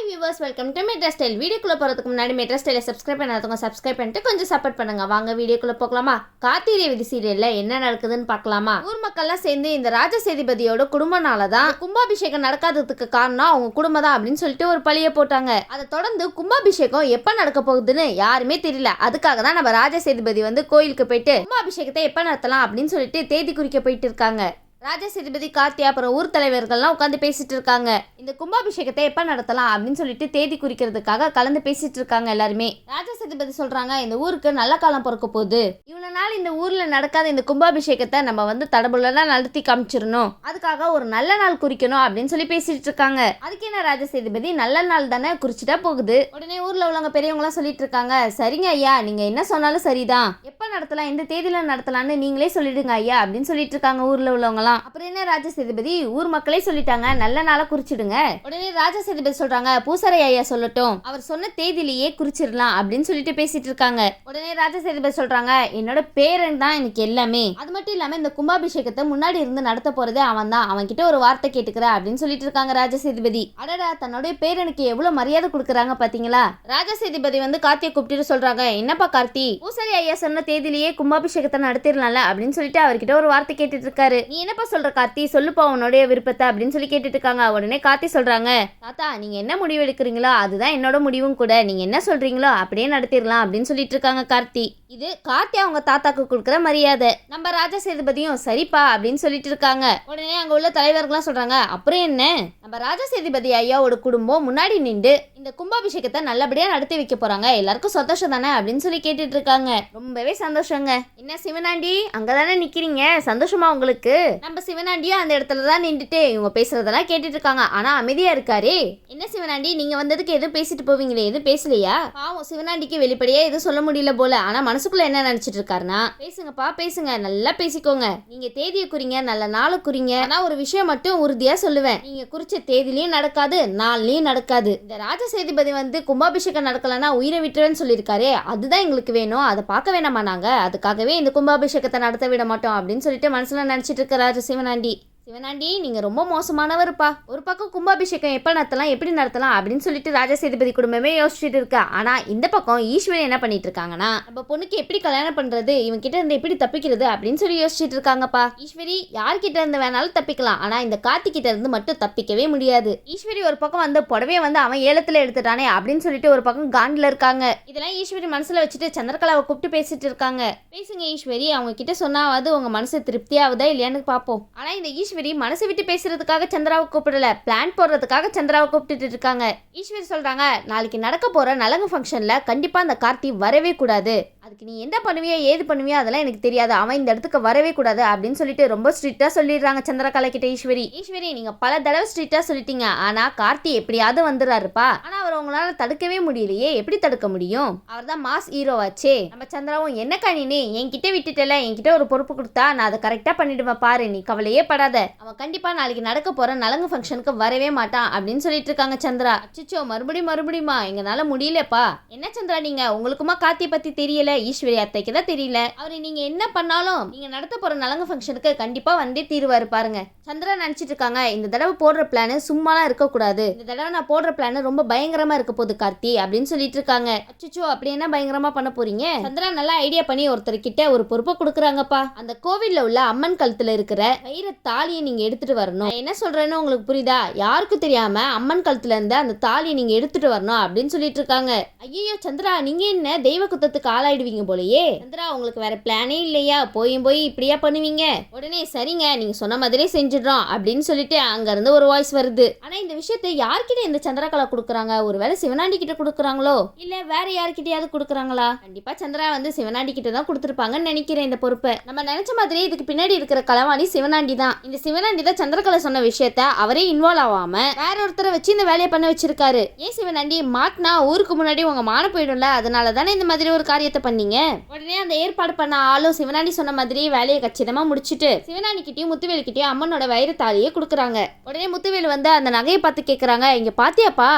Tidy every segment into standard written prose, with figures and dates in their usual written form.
Hi viewers, welcome to metro style. வீடியோக்குள்ள போகிறதுக்கு முன்னாடி மெட்ரா ஸ்டைலை சப்ஸ்கிரைப் பண்ணாதவங்க சப்ஸ்கிரைப் பண்ணிட்டு கொஞ்சம் சப்போர்ட் பண்ணுங்க. வாங்க வீடியோக்குள்ள போகலாமா? கார்த்திகை விதி சீரியல்ல என்ன நடக்குதுன்னு பார்க்கலாமா? ஊர் மக்கள்லாம் சேர்ந்து இந்த ராஜ சேதுபதியோட குடும்பனால தான் கும்பாபிஷேகம் நடக்காததுக்கு காரணம் அவங்க குடும்பம் தான் அப்படின்னு சொல்லிட்டு ஒரு பழிய போட்டாங்க. அதை தொடர்ந்து கும்பாபிஷேகம் எப்ப நடக்க போகுதுன்னு யாருமே தெரியல. அதுக்காக தான் நம்ம ராஜ சேதுபதி வந்து கோயிலுக்கு போயிட்டு கும்பாபிஷேகத்தை எப்ப நடத்தலாம் அப்படின்னு சொல்லிட்டு தேதி குறிக்க போயிட்டு இருக்காங்க. ராஜ சேதுபதி, கார்த்தி, அப்புறம் ஊர் தலைவர்கள்லாம் உட்காந்து பேசிட்டு இருக்காங்க. இந்த கும்பாபிஷேகத்தை எப்ப நடத்தலாம் அப்படின்னு சொல்லிட்டு தேதி குறிக்கிறதுக்காக கலந்து பேசிட்டு இருக்காங்க எல்லாருமே. ராஜ சேதுபதி சொல்றாங்க, இந்த ஊருக்கு நல்ல காலம் பிறக்க போகுது. இவ்வளவு நாள் இந்த ஊர்ல நடக்காத இந்த கும்பாபிஷேகத்தை நம்ம வந்து தடபுடலா நடத்தி காமிச்சிடணும். அதுக்காக ஒரு நல்ல நாள் குறிக்கணும் அப்படின்னு சொல்லி பேசிட்டு இருக்காங்க. அதுக்கு என்ன ராஜ சேதுபதி, நல்ல நாள் தானே குறிச்சிட்டா போகுது. உடனே ஊர்ல உள்ளவங்க பெரியவங்க எல்லாம் சொல்லிட்டு இருக்காங்க, சரிங்க ஐயா, நீங்க என்ன சொன்னாலும் சரிதான். எப்ப நடத்தலாம், எந்த தேதியில நடத்தலாம்னு நீங்களே சொல்லிடுங்க ஐயா அப்படின்னு சொல்லிட்டு இருக்காங்க ஊர்ல உள்ளவங்க. அப்புறம் என்ன ராஜ சேதுபதி, ஊர் மக்களே சொல்லிட்டாங்க, நல்ல நாளா குறிச்சிடுங்க. உடனே ராஜ சேதுபதி சொல்றாங்க, பூசாரி ஐயா சொல்லட்டும், அவர் சொன்ன தேதியிலேயே குறிச்சிடலாம் அப்படின்னு சொல்லிட்டு பேசிட்டு இருக்காங்க. உடனே ராஜ சேதுபதி சொல்றாங்க, என்னோட பேரன் தான் எனக்கு எல்லாமே. அது மட்டும் இல்லாம இந்த கும்பாபிஷேகத்தை முன்னாடி இருந்து நடத்த போறதே அவன் தான். அவன் கிட்ட ஒரு வார்த்தை கேட்டுக்கிற அப்படின்னு சொல்லிட்டு இருக்காங்க ராஜ சேதுபதி. அடடா, தன்னுடைய பேரனுக்கு எவ்வளவு மரியாதை கொடுக்குறாங்க பாத்தீங்களா? ராஜ சேதுபதி வந்து கார்த்தியை கூப்பிட்டு சொல்றாங்க, என்னப்பா கார்த்தி, பூசாரி ஐயா சொன்ன தேதியிலேயே கும்பாபிஷேகத்தை நடத்திடலாம்ல அப்படின்னு சொல்லிட்டு அவர்கிட்ட ஒரு வார்த்தை கேட்டுட்டு இருக்காரு. நீ என்னப்பா சொல்ற கார்த்தி, சொல்லுப்பா உன்னுடைய விருப்பத்தை அப்படின்னு சொல்லி கேட்டுட்டு இருக்காங்க. உடனே கார்த்தி சொல்றாங்க, தாத்தா நீங்க என்ன முடிவு எடுக்கிறீங்களோ அதுதான் என்னோட முடிவும் கூட. நீங்க என்ன சொல்றீங்களோ அப்படியே நடத்திடலாம் அப்படின்னு சொல்லிட்டு இருக்காங்க கார்த்தி. இது கார்த்தி அவங்க தாத்தாக்கு கொடுக்குற மரியாதை. நம்ம ராஜ சேதுபதியும் சரிப்பா அப்படின்னு சொல்லிட்டு இருக்காங்க. உடனே அங்க உள்ள தலைவர்கள்லாம் சொல்றாங்க, அப்புறம் என்ன, நம்ம ராஜ சேதுபதி ஐயாவோட குடும்பம் முன்னாடி நின்று இந்த கும்பாபிஷேகத்தை நல்லபடியா நடத்தி வைக்க போறாங்க. எல்லாருக்கும் சந்தோஷம் தானே அப்படின்னு சொல்லி கேட்டுட்டு இருக்காங்க. ரொம்பவே சந்தோஷங்க. என்ன சிவனாண்டி, அங்கதானே நிக்கிறீங்க, சந்தோஷமா உங்களுக்கு? நம்ம சிவனாண்டியும் அந்த இடத்துல தான் நின்றுட்டு இவங்க பேசுறதெல்லாம் கேட்டுட்டு இருக்காங்க. ஆனா அமைதியா இருக்காரு. என்ன சிவனாண்டி, நீங்க வந்ததுக்கு எதுவும் பேசிட்டு போவீங்களே, எதுவும் பேசலையா? பாவம் சிவனாண்டிக்கு வெளிப்படையா எதுவும் சொல்ல முடியல போல. ஆனா மனசுக்குள்ள என்ன நினைச்சிட்டு இருக்காருன்னா, பேசுங்கப்பா பேசுங்க, நல்லா பேசிக்கோங்க. நீங்க தேதியை குறிங்க, நல்ல நாளை குறிங்க. ஆனா ஒரு விஷயம் மட்டும் உறுதியா சொல்லுவேன், நீங்க குறிச்ச தேதியிலயும் நடக்காது, நாள்லயும் நடக்காது. இந்த ராஜ சேதுபதி வந்து கும்பாபிஷேகம் நடக்கலன்னா உயிரை விட்டுறேன்னு சொல்லியிருக்காரு. அதுதான் எங்களுக்கு வேணும், அதை பார்க்க வேணாமா நாங்க? அதுக்காகவே இந்த கும்பாபிஷேகத்தை நடத்த விட மாட்டோம் அப்படின்னு சொல்லிட்டு மனசுல நினைச்சிட்டு இருக்கிறாரு சிவனாண்டி. சிவனாண்டி, நீங்க ரொம்ப மோசமானவருப்பா. ஒரு பக்கம் கும்பாபிஷேகம் எப்ப நடத்தலாம், எப்படி நடத்தலாம் அப்படின்னு சொல்லிட்டு ராஜ சேதுபதி குடும்பமே யோசிச்சுட்டு இருக்கா. ஆனா இந்த பக்கம் ஈஸ்வரி என்ன பண்ணிட்டு இருக்காங்கன்னா, நம்ம பொண்ணுக்கு எப்படி கல்யாணம் பண்றது, இவன் கிட்ட இருந்து எப்படி தப்பிக்கிறது அப்படின்னு சொல்லி யோசிச்சுட்டு இருக்காங்கப்பா. ஈஸ்வரி யார்கிட்ட இருந்து வேணாலும் தப்பிக்கலாம், ஆனா இந்த கார்த்தி கிட்ட இருந்து மட்டும் தப்பிக்கவே முடியாது. ஈஸ்வரி ஒரு பக்கம் வந்து புடவைய வந்து அவன் ஏலத்துல எடுத்துட்டானே அப்படின்னு சொல்லிட்டு ஒரு பக்கம் காண்டில் இருக்காங்க. இதெல்லாம் ஈஸ்வரி மனசுல வச்சுட்டு சந்திரகலாவை கூப்பிட்டு பேசிட்டு இருக்காங்க. பேசுங்க ஈஸ்வரி, அவங்க கிட்ட சொன்னாவது உங்க மனசு திருப்தியாவதா இல்லையான்னு பாப்போம். ஆனா இந்த ஈஸ்வரி மனசு விட்டு பேசுறதுக்காக சந்திராவை கூப்பிடல, பிளான் போடுறதுக்காக சந்திராவை கூப்பிட்டு இருக்காங்க. ஈஸ்வரி சொல்றாங்க, நாளைக்கு நடக்க போற நலங்கு ஃபங்க்ஷன்ல கண்டிப்பா அந்த கார்த்தி வரவே கூடாது. அதுக்கு நீ என்ன பண்ணுவியோ ஏது பண்ணுவியோ அதெல்லாம் எனக்கு தெரியாது, அவன் இந்த இடத்துக்கு வரவே கூடாது அப்படின்னு சொல்லிட்டு ரொம்ப ஸ்ட்ரிக்டா சொல்லிடுறாங்க சந்திரகலா கிட்ட ஈஸ்வரி. ஈஸ்வரி, நீங்க பல தடவை ஸ்ட்ரிக்டா சொல்லிட்டீங்க, ஆனா கார்த்தி எப்படியாவது வந்துடுறாருப்பா. ஆனா அவர் உங்களால தடுக்கவே முடியலையே, எப்படி தடுக்க முடியும்? அவர் தான் மாஸ் ஹீரோவாச்சே. நம்ம சந்திராவும், என்ன கணினி என்கிட்ட விட்டுட்டல, என்கிட்ட ஒரு பொறுப்பு கொடுத்தா நான் அதை கரெக்டா பண்ணிடுவேன் பாரு, நீ கவலையே படாத. அவன் கண்டிப்பா நாளைக்கு நடக்க போற நலங்கு ஃபங்க்ஷனுக்கு வரவே மாட்டான் அப்படின்னு சொல்லிட்டு இருக்காங்க சந்திரா. அச்சோ, மறுபடியுமா எங்கனால முடியலப்பா. என்ன சந்திரா நீங்க, உங்களுக்குமா கார்த்தியை பத்தி தெரியல? ஈஸ்வரி அத்தைக்கு தான் தெரியல. அவரு நீங்க என்ன பண்ணாலும் நீங்க நடத்த போற நலங்கு ஃபங்க்ஷனுக்கு கண்டிப்பா வந்தே தீருவாரு பாருங்க. சந்திரா நினைச்சிட்டு இருக்காங்க, இந்த தடவை போடுற பிளான் சும்மாலாம் இருக்க கூடாது. இந்த தடவை நான் போடுற பிளான் ரொம்ப பயங்கரமா இருக்க போகுது கார்த்தி அப்படின்னு சொல்லிட்டு இருக்காங்க. அச்சோ, அப்படி என்ன பயங்கரமா பண்ண போறீங்க? சந்திரா நல்லா ஐடியா பண்ணி ஒருத்தர் கிட்ட ஒரு பொறுப்பை கொடுக்குறாங்கப்பா. அந்த கோவில்ல உள்ள அம்மன் கழுத்துல இருக்கிற வைர தாலியை நீங்க எடுத்துட்டு வரணும். என்ன சொல்றேன்னு உங்களுக்கு புரியுதா? யாருக்கும் தெரியாம அம்மன் கழுத்துல இருந்து அந்த தாலியை நீங்க எடுத்துட்டு வரணும் அப்படின்னு சொல்லிட்டு இருக்காங்க. ஐயோ சந்திரா, நீங்க என்ன தெய்வ குத்தத்துக்கு ஆளாயிடுவீங்க போலயே. சந்திரா, உங்களுக்கு வேற பிளானே இல்லையா? போய் இப்படியா பண்ணுவீங்க? உடனே சரிங்க, நீங்க சொன்ன மாதிரியே செஞ்சிடறோம் அப்படின்னு சொல்லிட்டு அங்க இருந்து ஒரு வாய்ஸ் வருது. ஆனா இந்த விஷயத்தை யார்கிட்ட இந்த சந்திரகலா கொடுக்குறாங்க? ஒருவேளை சிவனாண்டி கிட்ட கொடுக்குறாங்களோ இல்ல வேற யார்கிட்டயாவது கொடுக்குறாங்களா? கண்டிப்பா சந்திரா வந்து சிவனாண்டி கிட்ட தான் கொடுத்துருப்பாங்கன்னு நினைக்கிறேன் இந்த பொறுப்பை. நம்ம நினைச்ச மாதிரி இதுக்கு பின்னாடி இருக்கிற களவாணி சிவனாண்டி தான். இந்த சிவனாண்டி தான் சந்திரகலா சொன்ன விஷயத்த அவரே இன்வால்வ் ஆகாம வேற ஒருத்தரை வச்சு இந்த வேலையை பண்ண வச்சிருக்காரு. ஏன் சிவனாண்டி மாட்டினா ஊருக்கு முன்னாடி உங்க மான போயிடும்ல, அதனால தானே இந்த மாதிரி ஒரு காரியத்தை பண்ணீங்க? உடனே அந்த ஏற்பாடு பண்ண ஆளும் சிவனாண்டி சொன்ன மாதிரி வேலையை கச்சிதமா முடிச்சுட்டு சிவனாண்டி கிட்டயும் முத்துவேலு கிட்டயும் அம்மனோட வைரத்தாலியை கொடுக்குறாங்க. உடனே முத்துவேலு வந்து அந்த நகையை பார்த்து கேட்கறாங்க, இங்க பாத்தியாப்பா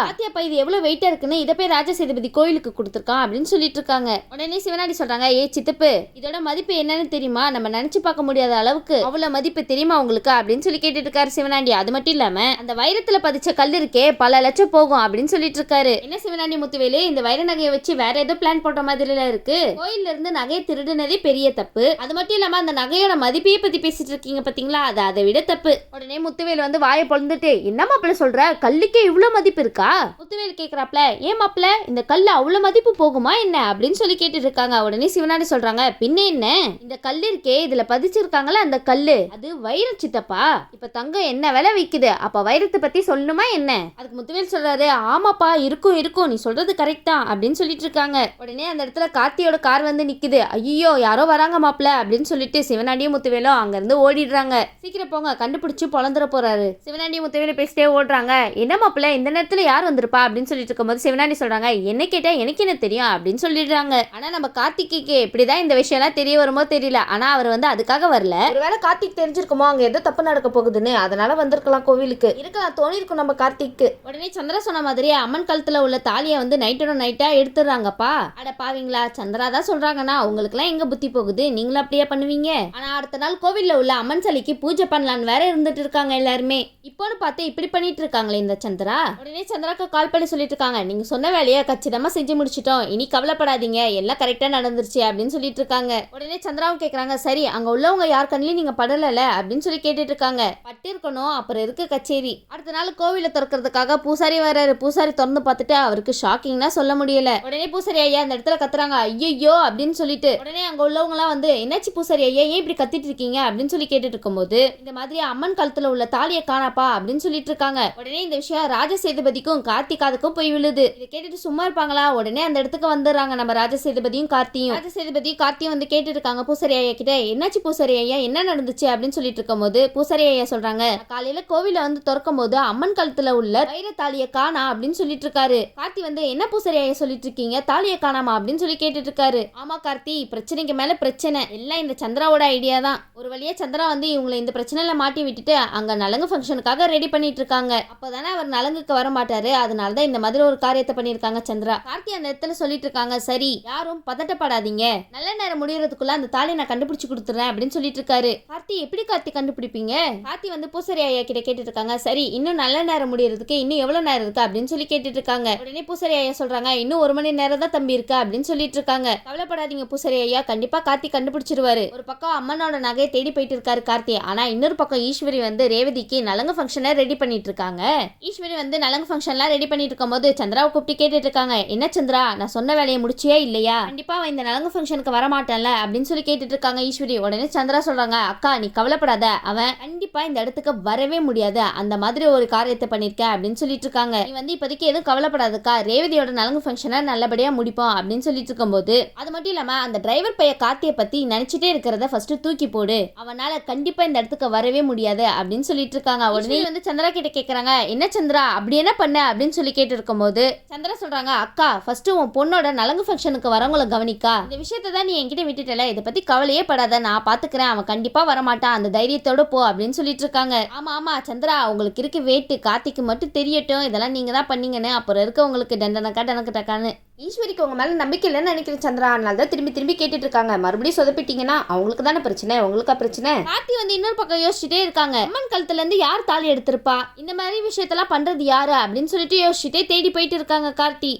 இது எவ்வளவு வெயிட்டா இருக்குன்னு, இதை போய் ராஜசேதுபதி கோயிலுக்கு கொடுத்துருக்கான் அப்படின்னு சொல்லிட்டு இருக்காங்க. உடனே சிவனாண்டி சொல்றாங்க, ஏ சித்தப்பு, இதோட மதிப்பு என்னன்னு தெரியுமா? நம்ம நினைச்சு பார்க்க முடியாத அளவுக்கு அவ்வளவு மதிப்பு தெரியுமா உங்களுக்கு அப்படின்னு சொல்லி கேட்டுட்டு இருக்காரு சிவனாண்டி. அது மட்டும் இல்லாம அந்த வைரத்துல பதிச்ச கல் இருக்கே பல லட்சம் போகும் அப்படின்னு சொல்லிட்டு இருக்காரு. என்ன சிவனாண்டி முத்துவேலு, இந்த வைர நகையை வச்சு வேற ஏதோ பிளான் போட்ட மாதிரி இருக்கு. கோயில்ல இருந்து நகையை திருடுனதே பெரிய தப்பு. அது மட்டும் இல்லாம அந்த நகையோட மதிப்பையே பத்தி பேசிட்டு இருக்கீங்க பாத்தீங்களா, அது அதை விட தப்பு. உடனே முத்துவேலு வந்து வாயை பொழுந்துட்டு, என்ன மாப்பிள்ள சொல்ற, கல்லுக்கே இவ்வளவு மதிப்பு இருக்கா? முத்துவேலு கேக்குறாப்ல, ஏன் மாப்பிள்ள இந்த கல்லு அவ்வளவு மதிப்பு போகுமா என்ன அப்படின்னு சொல்லி கேட்டுட்டு இருக்காங்க. உடனே சிவனாண்டி சொல்றாங்க, பின்ன என்ன, இந்த கல்லு இருக்கே இதுல பதிச்சிருக்காங்களா அந்த கல்லு, அது வைர சித்தப்பா. இப்ப தங்கம் என்ன விலை விக்குது, அப்ப வைரத்தை பத்தி சொல்லணுமா என்ன? அதுக்கு முத்துவேல் சொல்றாரு, ஆமாப்பா இருக்கும் இருக்கும், நீ சொல்றது கரெக்ட் தான் அப்படின்னு சொல்லிட்டு இருக்காங்க. உடனே அந்த இடத்துல கார்த்தியோட கார் வந்து நிக்குது. ஐயோ யாரோ வராங்க மாப்பிள்ள அப்படின்னு சொல்லிட்டு சிவனாண்டியும் முத்துவேலும் அங்க இருந்து ஓடிடுறாங்க. சீக்கிரம் போங்க, கண்டுபிடிச்சு பொழந்துட போறாரு. சிவனாண்டியும் முத்துவேலும் பேசிட்டே ஓடுறாங்க. என்ன மாப்பிள்ள இந்த நேரத்துல யார் வந்திருப்பா அப்படின்னு சொல்லிட்டு இருக்கும்போது சிவனாண்டி சொல்றாங்க, என்ன கேட்டா எனக்கு என்ன தெரியும் அப்படின்னு சொல்லிடுறாங்க. ஆனா நம்ம கார்த்திக்கு எப்படிதான் இந்த விஷயம் எல்லாம் தெரிய வருமோ தெரியல. ஆனா அவர் வந்து அதுக்காக வரல. ஒருவேளை கார்த்திக் தெரிஞ்சிருக்குமோ அங்க ஏதோ தப்பு நடக்க போகுதுன்னு, அதனால வந்திருக்கலாம் கோவிலுக்கு. இருக்கலாம் தோணி இருக்கும் நம்ம கார்த்திக்கு. உடனே சந்திரா சொன்ன மாதிரி அம்மன் கழுத்துல உள்ள தாலியை வந்து நைட்டோட நைட்டா எடுத்துறாங்கப்பா. அட பாவீங்களா, சந்திரா தான் சொல்றாங்கன்னா உங்களுக்கு எல்லாம் எங்க புத்தி போகுது, நீங்களும் அப்படியே பண்ணுவீங்க. ஆனா அடுத்த நாள் கோவில்ல உள்ள அம்மன் சிலைக்கு பூஜை பண்ணலான்னு வேற இருந்துட்டு இருக்காங்க எல்லாருமே. இப்போன்னு பார்த்து இப்படி பண்ணிட்டு இருக்காங்களே இந்த சந்திரா. உடனே சந்திராக்கு கால் பண்ணி சொல்லிட்டு இருக்காங்க, நீங்க சொன்ன வேலையை கச்சிதமா செஞ்சு முடிச்சிட்டோம், இனி கவலைப்படாதீங்க, எல்லாம் கரெக்டா நடந்துருச்சு அப்படின்னு சொல்லிட்டு இருக்காங்க. உடனே சந்திராவும் கேக்குறாங்க, சரி அங்க உள்ளவங்க யார் கண்ணிலையும் நீங்க படல அப்படின்னு சொல்லி கேட்டுட்டு இருக்காங்க. பட்டு இருக்கணும், அப்புறம் இருக்கு கச்சேரி. அடுத்த நாள் கோவில திறக்கிறதுக்காக பூசாரி வராரு. பூசாரி திறந்து பார்த்துட்டு அவருக்கு ஷாக்கிங்னா சொல்ல முடியல. உடனே பூசாரி ஐயா அந்த இடத்துல கத்துறாங்க, ஐயோ அப்படின்னு சொல்லிட்டு. உடனே அங்க உள்ளவங்க எல்லாம் வந்து, என்னாச்சு பூசாரி ஐயா ஏன் இப்படி கத்திட்டு இருக்கீங்க அப்படின்னு சொல்லி கேட்டுட்டு இருக்கும்போது, இந்த மாதிரி அம்மன் கழுத்துல உள்ள தாலியை காணாப்பா அப்படின்னு சொல்லிட்டு இருக்காங்க. உடனே இந்த விஷயம் ராஜசேதுபதிக்கும் கார்த்திகாதுக்கும் போய் விழுது. இதை கேட்டுட்டு சும்மா இருப்பாங்களா? உடனே அந்த இடத்துக்கு வந்துடுறாங்க நம்ம ராஜசேதுபதியும் கார்த்தியும் வந்து கேட்டு இருக்காங்க பூசாரி ஐயா கிட்ட, என்னாச்சு பூசாரி ஐயா என்ன நடந்துச்சு அப்படின்னு சொல்லிட்டு இருக்கும்போது பூசாரி ஐயா சொல்றாங்க, காலையில கோவில வந்து திறக்கும் போது அம்மன் கழுத்துல உள்ள வைர தாலியை காணா அப்படின்னு சொல்லிட்டு இருக்காரு. கார்த்தி வந்து, என்ன பூசாரி ஐயா சொல்லிட்டு இருக்கீங்க, தாலியை காணாமா அப்படின்னு சொல்லி கேட்டுட்டு இருக்காரு. ஆமா கார்த்தி, பிரச்சனைக்கு மேல பிரச்சனை, எல்லாம் இந்த சந்திராவோட ஐடியா தான். ஒரு வழியா சந்திரா வந்து இவங்களை இந்த பிரச்சனையில மாட்டி விட்டுட்டு அங்க நலங்கு ஃபங்க்ஷனுக்காக ரெடி பண்ணிட்டு இருக்காங்க. அப்பதானே அவர் நலங்குக்கு வர மாட்டாரு, அதனாலதான் இந்த மாதிரி ஒரு காரியத்தை பண்ணிருக்காங்க சந்திரா. கார்த்தி அந்த இடத்துல சொல்லிட்டு இருக்காங்க, சரி யாரும் பதட்டப்படாதீங்க, நல்ல நேரம் முடியறதுக்குள்ள அந்த தாலியை நான் கண்டுபிடிச்சு கொடுத்துறேன் அப்படின்னு சொல்லிட்டு இருக்காரு. கார்த்தி, எப்படி கார்த்தி கண்டுபிடிப்பீங்க? கார்த்தி வந்து பூசாரி ஐயா கிட்ட கேட்டுட்டு இருக்காங்க, சரி இன்னும் நல்ல நேரம் முடியறதுக்கு இன்னும் எவ்வளவு நேரம் இருக்கு அப்படின்னு சொல்லி கேட்டுட்டு இருக்காங்க. உடனே பூசாரி ஐயா சொல்றாங்க, இன்னும் 1 மணி நேரம் தான் தம்பி இருக்கு அப்படின்னு சொல்லிட்டு இருக்காங்க. கவலைப்படாதீங்க பூசாரி ஐயா, கண்டிப்பா கார்த்தி கண்டுபிடிச்சிருவாரு. ஒரு பக்கம் அம்மனோட நகையை தேடி போயிட்டு இருக்காரு கார்த்தி. ஆனா இன்னொரு பக்கம் ஈஸ்வரி வந்து ரேவதிக்கு நலங்கு ஃபங்க்ஷனை ரெடி பண்ணிட்டு இருக்காங்க. ஈஸ்வரி வந்து நலங்கு ஃபங்க்ஷன்லாம் ரெடி பண்ணிட்டு இருக்கும் போது சந்திராவை கூப்பிட்டு கேட்டுட்டு இருக்காங்க, என்ன சந்திரா நான் சொன்ன வேலையை முடிச்சியா இல்லையா, கண்டிப்பா அவன் இந்த நலங்கு ஃபங்க்ஷனுக்கு வரமாட்டான்ல அப்படின்னு சொல்லி கேட்டுட்டு இருக்காங்க ஈஸ்வரி. உடனே சந்திரா சொல்றாங்க, அக்கா நீ கவலைப்படாத, அவன் கண்டிப்பா இந்த இடத்துக்கு வரவே முடியாது, அந்த மாதிரி ஒரு காரியத்தை பண்ணிருக்க அப்படின்னு சொல்லிட்டு இருக்காங்க. நீ வந்து இப்போதைக்கு எதுவும் கவலைப்படாதுக்கா, ரேவதியோட நலங்கு ஃபங்க்ஷனை நல்லபடியா முடிப்போம் அப்படின்னு சொல்லிட்டு இருக்கும்போது, அது மட்டும் இல்லாம அந்த டிரைவர் பைய கார்த்தியை பத்தி நினைச்சிட்டே இருக்கிறத ஃபர்ஸ்ட் தூக்கி போடு, அவனால கண்டிப்பா இந்த இடத்துக்கு வரவே முடியாது அப்படின்னு சொல்லிட்டு இருக்காங்க. உடனே வந்து சந்திரா கிட்ட கேக்குறாங்க, என்ன சந்திரா அப்படி என்ன பண்ண அப்படின்னு சொல்லி கேட்டு இருக்கும்போது சந்திரா சொல்றாங்க, அக்கா ஃபர்ஸ்ட் உன் பொண்ணோட நலங்கு ஃபங்க்ஷனுக்கு வரவங்களை கவனிக்கா, இந்த விஷயத்தை தான் நீ என்கிட்ட விட்டுட்டல, இதை பத்தி கவலையே படாத, நான் பாத்துக்கிறேன், அவன் கண்டிப்பா வரமாட்டான், அந்த தைரியத்தோட போ அப்படின்னு சொல்லிட்டு இருக்காங்க. ஆமா ஆமா சந்திரா, உங்களுக்கு இருக்கு வேட்டு, கார்த்திக்கு மட்டும் தெரியட்டும், இதெல்லாம் நீங்க தான் பண்ணீங்கன்னு, அப்புறம் இருக்க உங்களுக்கு டண்டனக்கா டனக்கு டக்கான்னு. ஈஸ்வரிக்கு உங்க மேல நம்பிக்கை இல்லைன்னு நினைக்கிறேன் சந்திரா, அதனால தான் திரும்பி திரும்பி கேட்டுட்டு இருக்காங்க. மறுபடியும் சொதப்பிட்டீங்கன்னா அவங்களுக்கு தானே பிரச்சனை, உங்களுக்கா பிரச்சனை. கார்த்தி வந்து இன்னொரு பக்கம் யோசிச்சுட்டே இருக்காங்க, அம்மன் கழுத்துல இருந்து யார் தாலி எடுத்திருப்பா, இந்த மாதிரி விஷயத்தெல்லாம் பண்றது யாரு அப்படின்னு சொல்லிட்டு யோசிச்சுட்டே தேடி போயிட்டு இருக்காங்க கார்த்தி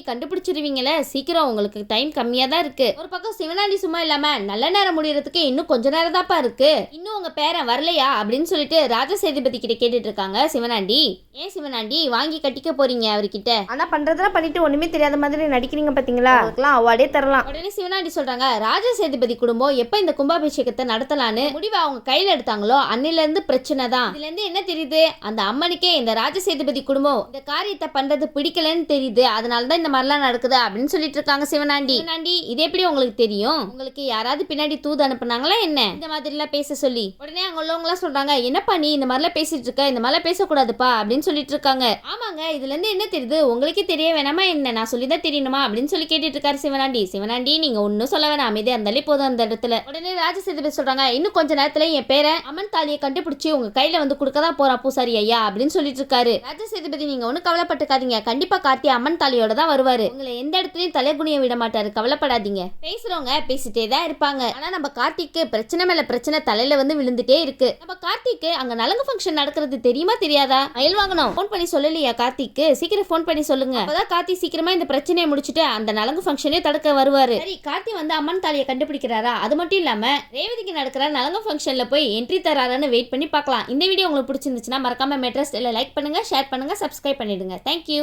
கண்டுபிடிச்சிருவீங்களே சீக்கிரம், உங்களுக்கு டைம் கம்மியா தான் இருக்கு. ஒரு பக்கம் சிவனாண்டி சும்மா இல்லாம நல்ல நேரம் முடியறதுக்கு இன்னும் கொஞ்ச நேரம் தான்ப்பா இருக்கு, இன்னும் உங்க பேரன் வரலையா அப்படின்னு சொல்லிட்டு ராஜசேதுபதி கிட்ட கேட்டுட்டு இருக்காங்க சிவனாண்டி. ஏன் சிவனாண்டி வாங்கி கட்டிக்க போறீங்க அவர்கிட்ட, ஆனா பண்றதெல்லாம் பண்ணிட்டு ஒண்ணுமே தெரியாத மாதிரி நடிக்கிறீங்க பாத்தீங்களா, அதுக்கெல்லாம் அவார்டே தரலாம். உடனே சிவனாண்டி சொல்றாங்க, ராஜசேதுபதி குடும்பம் எப்ப இந்த கும்பாபிஷேகத்தை நடத்தலான்னு முடிவு அவங்க கையில எடுத்தாங்களோ அன்னில இருந்து பிரச்சனை தான். இதுல இருந்து என்ன தெரியுது, அந்த அம்மனுக்கே இந்த ராஜசேதுபதி குடும்பம் இந்த காரியத்தை பண்றது பிடிக்கலன்னு தெரியுது, அதனாலதான் இந்த மாதிரிலாம் நடக்குது அப்படின்னு சொல்லிட்டு இருக்காங்க சிவனாண்டி. இது எப்படி உங்களுக்கு தெரியும், உங்களுக்கு யாராவது பின்னாடி தூது அனுப்புனாங்களா என்ன இந்த மாதிரி எல்லாம் பேச சொல்லி? உடனே அங்க உள்ளவங்க எல்லாம் சொல்றாங்க, என்னப்பா நீ இந்த மாதிரிலாம் பேசிட்டு இருக்க, இந்த மாதிரிலாம் பேசக்கூடாதுப்பா அப்படின்னு சொல்லிட்டு இருக்காங்க. ஆமாங்க, இதுல இருந்து என்ன தெரியுது உங்களுக்கே தெரிய வேணாமா என்ன, நான் சொல்லிதான் தெரியும் தெரியணுமா அப்படின்னு சொல்லி கேட்டுட்டு இருக்காரு சிவனாண்டி நீங்க ஒன்னும் சொல்ல வேணாம், அமைதியா இருந்தாலே போதும் அந்த இடத்துல. உடனே ராஜசேதுபதி சொல்றாங்க, இன்னும் கொஞ்ச நேரத்துல என் பேரை அம்மன் தாலியை கண்டுபிடிச்சு உங்க கையில வந்து கொடுக்கதான் போறா பூசாரி ஐயா அப்படின்னு சொல்லிட்டு இருக்காரு. ராஜசேதுபதி நீங்க ஒன்னும் கவலைப்பட்டுக்காதீங்க, கண்டிப்பா கார்த்தி அம்மன் தாலியோட தான் வருவாரு, உங்களை எந்த இடத்துலயும் தலைகுனிய விட மாட்டாரு, கவலைப்படாதீங்க. பேசுறவங்க பேசிட்டே தான் இருப்பாங்க, ஆனா நம்ம கார்த்திக்கு பிரச்சனை மேல பிரச்சனை தலையில வந்து விழுந்துட்டே இருக்கு. நம்ம கார்த்திக்கு அங்க நலங்கு ஃபங்க்ஷன் நடக்கிறது தெரியுமா தெரியாதா? மயில் வாங்கணும் ஃபோன் பண்ணி சொல்லலையா கார்த்திக்கு? சீக்கிரம் ஃபோன் பண்ணி சொல்லுங்க, அப்பதான் கார்த்தி சீக்கிரமா இந்த பிரச்சனையை முடிச்சுட்டு அந்த நலங்கு ஃபங்க்ஷனே தடுக்க வருவாரு. சரி, கார்த்தி வந்து அம்மன் தாலியை கண்டுபிடிக்கிறாரா? அது மட்டும் இல்லாம ரேவதிக்கு நடக்கிற நலங்கு ஃபங்க்ஷன்ல போய் என்ட்ரி தராரான்னு வெயிட் பண்ணி பார்க்கலாம். இந்த வீடியோ உங்களுக்கு பிடிச்சிருந்துச்சுன்னா மறக்காம மெட்ரஸ் லைக் பண்ணுங்க, ஷேர் பண்ணுங்க, சப்ஸ்கிரைப் பண்ணிடுங்க. தேங்க்யூ.